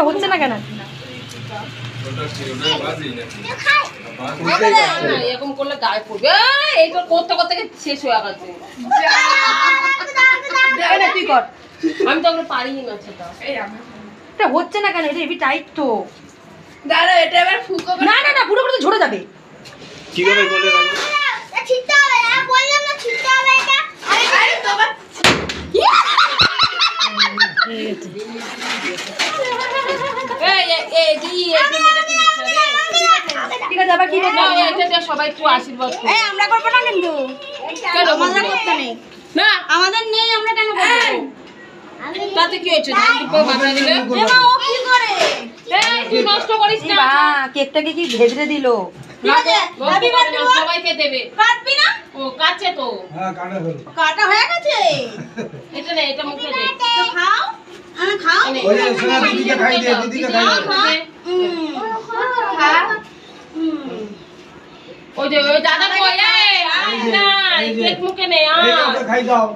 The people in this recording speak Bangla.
হচ্ছে না কেন? এরকম করলে গায়ে পড়বে। এইটা করতে করতে শেষ হয়ে গেছে। তুই কর। আমি তো পারি না সেটা। এটা হচ্ছে না কেন? এটা হেভি টাইট তো। দাঁড়া, এটা এবার ফুকো। না না না, পুরো করে ঝরে যাবে। কি করে বলে রাখো? ছিটতে হবে, আর বললাম না ছিটতে হবে এটা। আরে তোমার ঠিক আছে, আবার কি করব? এটা সবাই একটু আশীর্বাদ করো। আমরা করব না কিন্তু। আমাদের করতে নেই। না, আমাদের নেই, আমরা কেন করব? তাতে কি হয়েছে? ধান দুটো মাথা দিলে এমা ও কি করে? এই তুই নষ্ট করিস না। বা কেকটাকে কি ভেজরে দিল। ঠিক আছে, হ্যাপি বার্থডে। সবাইকে দেবে। কাটবি না? ও কাছে তো। হ্যাঁ, কাটা হলো। কাটা হয়ে গেছে। এটা না, এটা মুখে দে। তো খাও। খাও। ওই যে সোনা দিদিকে খাই দে, দিদিকে খাই দে। খা। ওই যে ওই দাদা কই? এই না, কেক মুখে নে। এই ওকে খাই দাও।